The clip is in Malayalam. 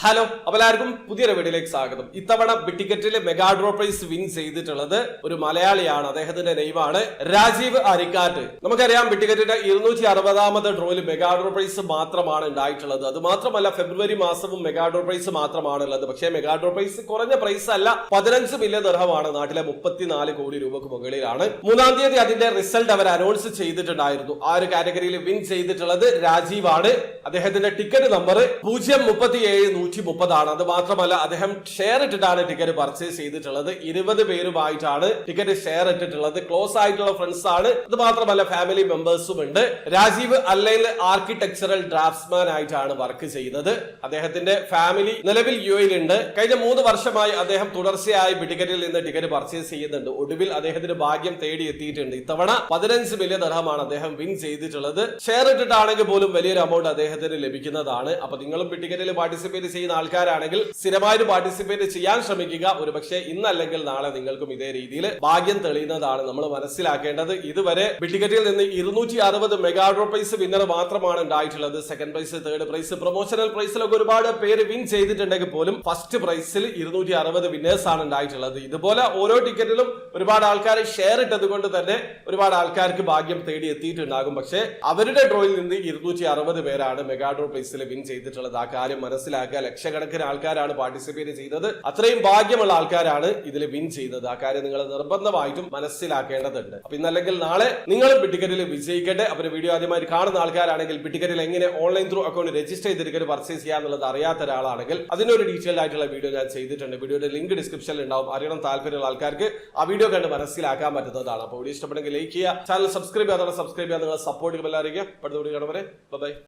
ഹലോ അപ്പോൾ എല്ലാവർക്കും പുതിയൊരു വീഡിയോയിലേക്ക് സ്വാഗതം. ഇത്തവണ ബിഗ് ടിക്കറ്റിലെ മെഗാ ഡ്രോ പ്രൈസ് വിൻ ചെയ്തിട്ടുള്ളത് ഒരു മലയാളിയാണ്. അദ്ദേഹത്തിന്റെ നെയിമാണ് രാജീവ് അരിക്കാട്ട്. നമുക്കറിയാം ബിഗ് ടിക്കറ്റിന്റെ 260ാമത് ഡ്രോയിൽ മെഗാ ഡ്രോ പ്രൈസ് മാത്രമാണ് ഉണ്ടായിട്ടുള്ളത്. അത് മാത്രമല്ല ഫെബ്രുവരി മാസവും മെഗാ ഡ്രോ പ്രൈസ് മാത്രമാണ് ഉള്ളത്. പക്ഷേ മെഗാ ഡ്രോ പ്രൈസ് കുറഞ്ഞ പ്രൈസ് അല്ല, 15 മില്യൺ ദിർഹമാണ്. നാട്ടിലെ 34 കോടി രൂപക്ക് മുകളിലാണ്. 3-ാം തീയതി അതിന്റെ റിസൾട്ട് അവർ അനൗൺസ് ചെയ്തിട്ടുണ്ടായിരുന്നു. ആ ഒരു കാറ്റഗറിയിൽ വിൻ ചെയ്തിട്ടുള്ളത് രാജീവാണ്. അദ്ദേഹത്തിന്റെ ടിക്കറ്റ് നമ്പർ 037-130 ആണ്. അത് മാത്രമല്ല അദ്ദേഹം ഷെയർ ഇട്ടിട്ടാണ് ടിക്കറ്റ് പർച്ചേസ് ചെയ്തിട്ടുള്ളത്. 20 പേരുമായിട്ടാണ് ടിക്കറ്റ് ഷെയർ ഇട്ടിട്ടുള്ളത്. ക്ലോസ് ആയിട്ടുള്ള ഫ്രണ്ട്സ് ആണ്. അത് മാത്രമല്ല ഫാമിലി മെമ്പേഴ്സും ഉണ്ട്. രാജീവ് അല്ലെങ്കിൽ ആർക്കിടെക്ചറൽ ഡ്രാഫ്റ്റ്സ്മാൻ ആയിട്ടാണ് വർക്ക് ചെയ്യുന്നത്. അദ്ദേഹത്തിന്റെ ഫാമിലി നിലവിൽ യുഎയിൽ ഉണ്ട്. കഴിഞ്ഞ 3 വർഷമായി അദ്ദേഹം തുടർച്ചയായി ബിഗ് ടിക്കറ്റിൽ നിന്ന് ടിക്കറ്റ് പർച്ചേസ് ചെയ്യുന്നുണ്ട്. ഒടുവിൽ അദ്ദേഹത്തിന് ഭാഗ്യം തേടി എത്തിയിട്ടുണ്ട്. ഇത്തവണ 15 മില്യൺ ദിർഹമാണ് അദ്ദേഹം വിൻ ചെയ്തിട്ടുള്ളത്. ഷെയർ ഇട്ടിട്ടാണെങ്കിൽ പോലും വലിയൊരു എമൗണ്ട് അദ്ദേഹത്തിന് ലഭിക്കുന്നതാണ്. അപ്പൊ നിങ്ങളും ബിഗ് ടിക്കറ്റിൽ പാർട്ടിസിപ്പേറ്റ് ചെയ്യുന്ന ആൾക്കാരാണെങ്കിൽ സ്ഥിരമായിട്ട് പാർട്ടിസിപ്പേറ്റ് ചെയ്യാൻ ശ്രമിക്കുക. ഒരുപക്ഷെ ഇന്നല്ലെങ്കിൽ നാളെ നിങ്ങൾക്കും ഇതേ രീതിയിൽ ഭാഗ്യം തെളിയുന്നതാണ് നമ്മൾ മനസ്സിലാക്കേണ്ടത്. ഇതുവരെ ബിഗ് ടിക്കറ്റിൽ നിന്ന് 260 മെഗാ ഡ്രോ പ്രൈസ് വിന്നർ മാത്രമാണ് ഉണ്ടായിട്ടുള്ളത്. Second prize, third prize, promotional പ്രൈസിലൊക്കെ ഒരുപാട് പേര് വിൻ ചെയ്തിട്ടുണ്ടെങ്കിൽ പോലും ഫസ്റ്റ് പ്രൈസിൽ 260 വിന്നേഴ്സ് ആണ് ഉണ്ടായിട്ടുള്ളത്. ഇതുപോലെ ഓരോ ടിക്കറ്റിലും ഒരുപാട് ആൾക്കാർ ഷെയർ ഇട്ടത് കൊണ്ട് തന്നെ ഒരുപാട് ആൾക്കാർക്ക് ഭാഗ്യം തേടി എത്തിയിട്ടുണ്ടാകും. പക്ഷേ അവരുടെ ഡ്രോയിൽ നിന്ന് 260 പേരാണ് മെഗാ ഡ്രോ പ്രൈസിൽ വിൻ ചെയ്തിട്ടുള്ളത്. ആ കാര്യം മനസ്സിലാക്കുക. ലക്ഷക്കണക്കിന് ആൾക്കാരാണ് പാർട്ടിസിപ്പേറ്റ് ചെയ്തത്. അത്രയും ഭാഗ്യമുള്ള ആൾക്കാരാണ് ഇതിൽ വിൻ ചെയ്തത്. ആ കാര്യം നിങ്ങൾ നിർബന്ധമായിട്ടും മനസ്സിലാക്കേണ്ടതുണ്ട്. അപ്പൊ ഇന്നല്ലെങ്കിൽ നാളെ നിങ്ങൾ ബിഗ് ടിക്കറ്റിൽ വിജയിക്കട്ടെ. അപ്പൊ വീഡിയോ ആദ്യമായി കാണുന്ന ആൾക്കാരാണെങ്കിൽ ബിഗ് ടിക്കറ്റിൽ എങ്ങനെ ഓൺലൈൻ ത്രൂ അക്കൗണ്ട് രജിസ്റ്റർ ചെയ്ത് ടിക്കറ്റ് പർച്ചേസ് ചെയ്യാന്നുള്ളത് അറിയാത്ത ഒരാളാണെങ്കിൽ അതിനൊരു ഡീറ്റെയിൽഡ് ആയിട്ടുള്ള വീഡിയോ ഞാൻ ചെയ്തിട്ടുണ്ട്. വീഡിയോയുടെ ലിങ്ക് ഡിസ്ക്രിപ്ഷനിൽ ഉണ്ടാവും. അറിയണം താല്പര്യമുള്ള ആൾക്കാർക്ക് ആ വീഡിയോ കണ്ട് മനസ്സിലാക്കാൻ പറ്റുന്നതാണ്. അപ്പോൾ വീഡിയോ ഇഷ്ടപ്പെടുമെങ്കിൽ ലൈക്ക് ചെയ്യുക, ചാനൽ സബ്സ്ക്രൈബ് ചെയ്യാതെ സബ്സ്ക്രൈബ് ചെയ്യാൻ നിങ്ങൾ സപ്പോർട്ട് എല്ലാവരും. അടുത്ത വീഡിയോ കാണുമ്പോൾ ബൈ.